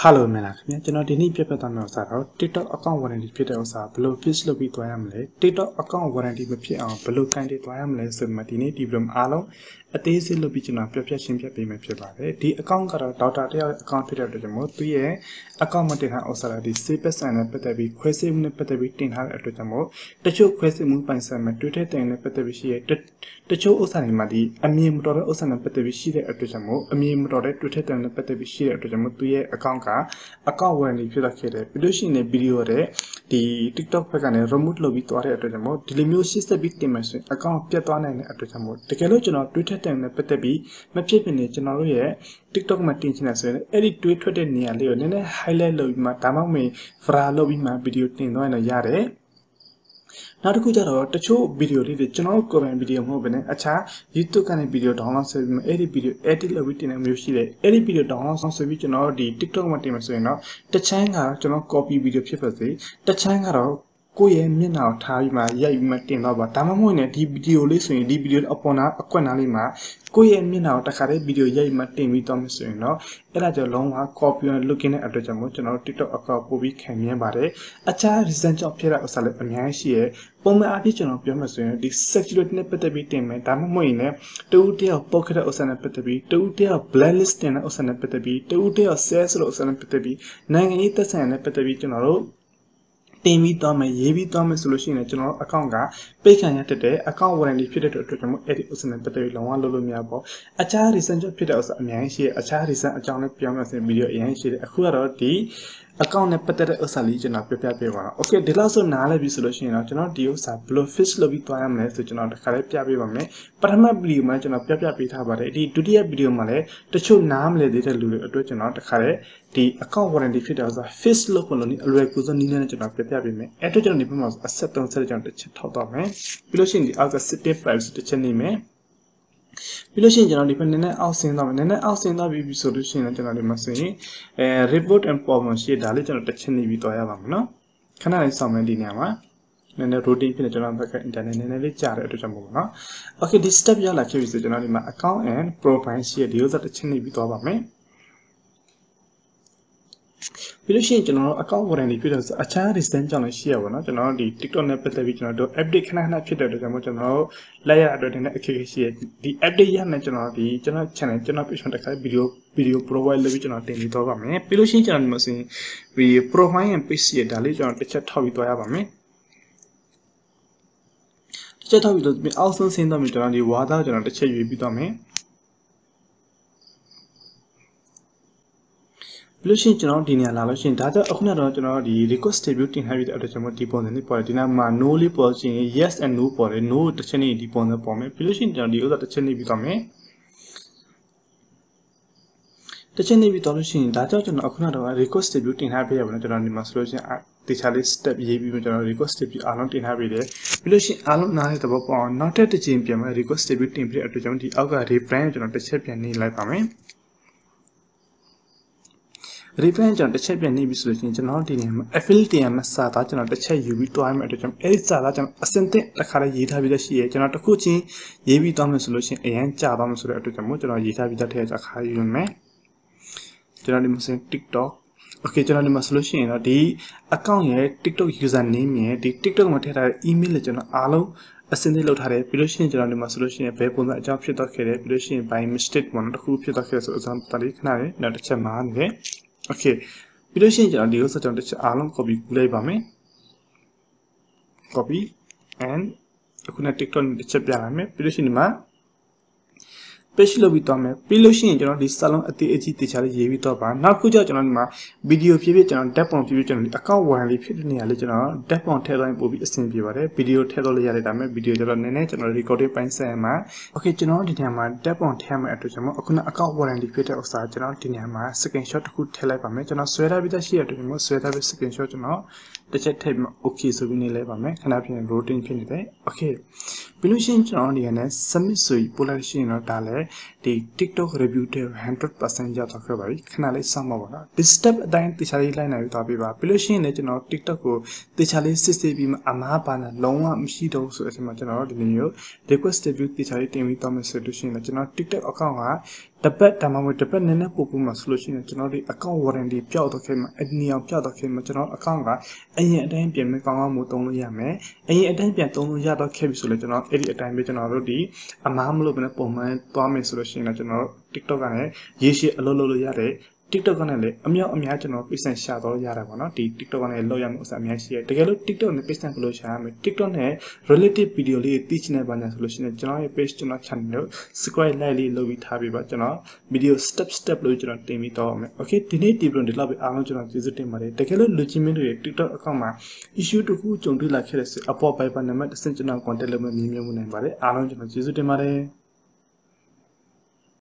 Hello, Melak. You know, the need paper than us out. TikTok account warranty Peter Osa, below fish lobby to Amle. TikTok account warranty below kind to Amle, said Martini, Dibrum Alo, a daisy lobby in a profession payment. The account got a daughter account Peter to the mode 3 year. Account Martina Osa, the safest and a better be question in better within her at the mode. The show question move by some Twitter and a better be the show Osanimadi, a mere motor Osan better be sheeted at the mode, a mere motor Twitter and a better be sheeted at the mode 2 year account. Account warrantyဖြစ်တဲ့videoရှင်တဲ့ video တဲ့ဒီ TikTok ဘက်ကနေ remote လုပ်ပြီးသွားတဲ့အတွက်ကြောင့်မို့ဒီလိုမျိုး system ပြီးတင်မယ်ဆိုရင် account ပြတ်သွားနိုင်တဲ့အတွက်ကြောင့်မို့တကယ်လို့ကျွန်တော် Twitter တင်နဲ့ပတ်သက်ပြီးမဖြစ်ဖြစ်နေကျွန်တော်တို့ရဲ့ TikTok မှာတင်ချင်တယ်ဆိုရင်အဲ့ဒီ tweet ထွက်တဲ့နေရာလေးကိုနည်းနည်း highlight လုပ်ပြီးမှဒါမှမဟုတ် far လုပ်ပြီးမှ video တင်သွားရင်ရတယ်နောက်တစ်ခုကျတော့တချို့ video လေးတွေကျွန်တော်တို့ comment video မဟုတ်ဘဲနဲ့အခြား YouTube ကနေ video download ဆွဲပြီးမှအဲ့ဒီ video edit လုပ်ပြီးတင်တဲ့မျိုးရှိတယ်အဲ့ဒီ video download ဆွဲပြီးကျွန်တော်တို့ဒီ TikTok မှာတင်မယ်ဆိုရင်တော့တစ်ချမ်းကတော့ကျွန်တော် copy video ဖြစ်ပါစေတစ်ချမ်းကတော့ကိုယ့်ရဲ့မျက်နှာကိုထားပြီးမှရိုက်ပြီးမှတင်တော့ပါဒါမှမဟုတ်ရင်ဒီ video လေးဆိုရင်ဒီ video အပေါ်နာအကွက်နားလေးမှာကိုယ့်ရဲ့မျက်နှာကိုတစ်ခါတည်း video ရိုက်ပြီးမှတင်ပြီးတော့မယ်ဆိုရင်တော့အဲ့ဒါကြောင့်လုံးဝ copy နဲ့ looking တဲ့အတွက်ကြောင့်မို့ကျွန်တော်တို့ TikTok account ပို့ပြီးခံမြင်ပါတယ်အခြား reason ကြောင့်ဖြစ်တဲ့ဥစ္စာလည်းအများကြီးရှိရဲ့ပုံမှန်အားဖြင့်ကျွန်တော်ပြောမှဆိုရင်ဒီ sexuality နဲ့ပတ်သက်ပြီးတင်မယ်ဒါမှမဟုတ်ရင်လည်းတူဦးတယောက်ပုတ်ခတဲ့ဥစ္စာနဲ့ပတ်သက်ပြီးတူဦးတယောက် blacklist တင်တဲ့ဥစ္စာနဲ့ပတ်သက်ပြီးတူဦးတယောက် sales လို့ဥစ္စာနဲ့ပတ်သက်ပြီးနိုင်ငံရေးသက်ဆိုင်ရာနဲ့ပတ်သက်ပြီးကျွန်တော်တို့တင်ပြီးတော့မယ်ရေးပြီးတော့မယ်ဆိုလို့ရှိရင်ကျွန်တော် account ကပိတ်ခံရတဲ့ account warranty ဖြစ်တဲ့အတွက်ကျွန်တော်အဲ့ဒီဥစ္စာနဲ့ပတ်သက်ပြီးလုံးဝလုပ်လို့မရပါဘူးအခြား reason ကြောင့်ဖြစ်တဲ့ဥစ္စာအများကြီးရှိအခြား reason အကြောင်းနဲ့ပြောမယ်ဆိုရင် video အရင်ရှိတယ်အခုကတော့ဒီ account နဲ့ပတ်သက်တဲ့ဥစ္စာလေးကျွန်တော်ပြပြပေးပါတော့ okay ဒီလောက်ဆိုနားလည်ပြီဆိုလို့ရှိရင်တော့ကျွန်တော်ဒီဥစ္စာဘယ်လို fix လုပ်ပြီးသွားရမလဲဆိုကျွန်တော်တစ်ခါလေးပြပေးပါမယ်ပထမ video မှာကျွန်တော်ပြပေးထားပါတယ်ဒီဒုတိယ video မှာလည်းတချို့နားမလည်သေးတဲ့လူတွေအတွက်ကျွန်တော်တစ်ခါလေးဒီ account warranty ဖြစ်တဲ့ဥစ္စာ fix လုပ်ဖို့လို့အလွယ်ကူဆုံးနည်းနဲ့ကျွန်တော်ပြပေးမယ်အဲ့တော့ကျွန်တော်ဒီဘက်မှာအဆက်3ဆက်ကျွန်တော်တစ်ချက်ထောက်တော့မယ်ပြီးလို့ရှိရင်ဒီအောက်က setting privacy တစ်ချက်နေမယ်ပြီးလို့ရှိရင်ကျွန်တော်ဒီဘက်နည်းနည်းအောက်ဆင်းသွားမယ်နည်းနည်းအောက်ဆင်းသွားပြီဆိုလို့ရှိရင်ကျွန်တော်ဒီမှာဆိုရင် report and problem ရှိဒါလေးကျွန်တော်တစ်ချက်နေပြီးသွားရပါမယ်နော်ခဏလေးစောင့်မယ်ဒီနေရာမှာနည်းနည်း routine ဖြစ်နေကျွန်တော်ဘက်က internet နည်းနည်းလေးကြာတဲ့အတွက်ကြောင့်မို့နော် okay ဒီ step ရလာခဲ့ပြီဆိုကျွန်တော်ဒီမှာ account and profile ရှိဒီဥစ္စာတစ်ချက်နေပြီးသွားပါမယ်ပြီးလို့ရှိရင်ကျွန်တော်တို့ account warranty ဖြစ်တဲ့ဆိုအခြား reason ကြောင့်လည်းရှိရပါတော့ကျွန်တော်တို့ဒီ TikTok နဲ့ပတ်သက်ပြီးကျွန်တော်တို့ update ခဏခဏဖြစ်တဲ့အတွက်ကြောင့်မို့ကျွန်တော်တို့လိုက်ရအတွက်တင်တဲ့အခက်အခဲရှိရဒီ update ရမယ်ကျွန်တော်ဒီကျွန်တော် channel ကျွန်တော် page မှာတစ်ခါ video provide လုပ်ပြီးကျွန်တော်တင်ပြီးတော့ပါမယ်ပြီးလို့ရှိရင်ကျွန်တော်ဒီမှာဆိုရင်ဒီ profile နဲ့ page ရဒါလေးကျွန်တော်တစ်ချက်ထောက်ပြီးသွားရပါမယ်တစ်ချက်ထောက်ပြီးတော့အောက်ဆုံးဆင်းတော့ကျွန်တော်ဒီ water ကျွန်တော်တစ်ချက်ရွေးပြီးတော့မယ်ပြီးလို့ရှိရင်ကျွန်တော်ဒီနေရာလာလို့ရှိရင်ဒါကြောင့်အခုနောက်တော့ကျွန်တော်ဒီ request debut တင်ထားပြီးတဲ့အတွက်ကျွန်တော်ဒီပုံစံလေးပေါ်တယ်ဒီနားမှာ no လေးပေါ်ခြင်း yes and no ပေါ်တယ် no တစ်ချက်နေဒီပုံစံပေါ်မယ်ပြီးလို့ရှိရင်ကျွန်တော်ဒီဥစ္စာတစ်ချက်နေပြီးတော့မယ်တစ်ချက်နေပြီးတော့လို့ရှိရင်ဒါကြောင့်ကျွန်တော်အခုနောက်တော့ request debut တင်ထားပေးရပါမယ်ကျွန်တော်ဒီမှာဆိုလို့ရှိရင်တခြားလေး step ရေးပြီးကျွန်တော် request debut အားလုံးတင်ထားပေးတယ်ပြီးလို့ရှိရင်အားလုံးနားတဲ့သဘောပေါက်အောင်နောက်တစ်ချိန်ပြန်မယ် request debut တင်ပြီးတဲ့အတွက်ကျွန်တော်ဒီအောက်က refresh ကျွန်တော်တစ်ချက်ပြန်နေလိုက်ပါမယ်reference ကျွန်တော်တစ်ချက်ပြန်နေပြီဆိုလို့ရှိရင်ကျွန်တော်ဒီနေရာမှာ affiliate တင်ရမှာစာသားကျွန်တော်တစ်ချက်ယူပြီးတွားမယ်အတွက်ကျွန်တော်အဲ့ဒီစာသားကျွန်တော်အစင်တင်တစ်ခါလေးရေးထားပြီးသားရှိရဲကျွန်တော်တစ်ခုချင်းရေးပြီးတွားမယ်ဆိုလို့ရှိရင်အရင်ကြာသွားမယ်ဆိုတဲ့အတွက်ကျွန်တော်ရေးထားပြီးသားထည့်ကြခါယူမယ်ကျွန်တော်ဒီမှာဆိုရင် TikTok okay ကျွန်တော်ဒီမှာဆိုလို့ရှိရင်တော့ဒီ account ရဲ့ TikTok user name ရဲ့ဒီ TikTok မှာထည့်ထားတဲ့ email လေးကျွန်တော်အားလုံးအစင်းလေးလောက်ထားတယ်ပြီးလို့ရှိရင်ကျွန်တော်ဒီမှာဆိုလို့ရှိရင်ဘယ်ပုံစံအကြောင်းဖြစ်တော့ခဲ့တယ်ပြီးလို့ရှိရင် by mistake ပေါ့နော်တစ်ခုဖြစ်တော့ခဲ့ဆိုအစမ်းတလေးခဏလေးနောက်တစ်ချက်မှာနေတယ်okay ပြီးလို့ရှိရင်ကျွန်တော်ဒီဥစ္စာကျွန်တော်တစ်ချက်အားလုံး copy ကူးလိုက်ပါမယ် copy and အခုနဲ့ TikTok နဲ့တစ်ချက်ပြလိုက်မယ်ပြီးလို့ရှိရင်ဒီမှာ page လုပ်ပြီးတော့မယ်ပြီးလို့ရှိရင်ကျွန်တော်ဒီစာလုံးအသေးအကြီးတခြားလေးရေးပြီးတော့ပါနောက်ခုကျကျွန်တော်ဒီမှာ video ဖြစ်ဖြစ်ကျွန်တော် depth ပုံဖြစ်ဖြစ်ကျွန်တော်ဒီ account warranty ဖြစ်တဲ့နေရာလေးကျွန်တော် depth ပုံထည့်လိုက်ပို့ပြီးအဆင်ပြေပါတယ် video ထည့်တော့လေးရတယ်ဒါပေမဲ့ video ကျတော့နည်းနည်းကျွန်တော် recording ပိုင်းဆက်မှာ okay ကျွန်တော်ဒီနေရာမှာ depth ပုံထည့်မယ်အတွက်ကျွန်တော်အခုန account warranty ဖြစ်တဲ့ဥစ္စာကျွန်တော်ဒီနေရာမှာ screenshot တစ်ခုထည့်လိုက်ပါမယ်ကျွန်တော်ဆွဲထားပြီးသားရှိရတဲ့ကျွန်တော်ဆွဲထားပြီး screenshot ကျွန်တော်တစ်ချက်ထည့်ပြီး okay ဆိုပြီးနေလိုက်ပါမယ်ခဏပြင် routine ဖြစ်နေတယ် okay ပြီးလို့ရှိရင်ကျွန်တော်ဒီကနေ submit ဆိုပြီးပို့လိုက်ရှိရင်တော့ဒါလည်းဒီ TikTok review တဲ့ 100% ရောက်တော့ခဲ့ပါပြီခဏလေးစောင့်ပါပါနော်ဒီ step အတိုင်းတခြားလေးလိုက်နိုင်ပြီးသွားပြီပါပြီးလို့ရှိရင်လည်းကျွန်တော် TikTok ကိုတခြားလေးစစ်ဆေးပြီးမှအမားပါလာလုံးဝမရှိတော့ဆိုတဲ့အချိန်မှာကျွန်တော်ဒီလိုမျိုး request debut တခြားလေးတင်ပြီးသွားမယ်ဆိုလို့ရှိရင်လည်းကျွန်တော် TikTok account က the bet time with the pen and a puma solution generally account warranty pure the came at near pure the came general account and yet then be make on muton yame and yet then be ton yard of cave solution of any time with already a mammal of a poma bomb solution at general TikTok and yeshi a lolo yare TikTok on a imagine of business shadow yaravana TikTok on a lawyer Samiashi together TikTok on the business solution TikTok on a relative video teaching a banana solution general based on a channel square lightly low with happy channel video step lo channel team it okay tini tibron de love alon channel visit mare together legitimate TikTok account issue to who chondu la khere apo by panama channel content level meme mare alon channel visit mare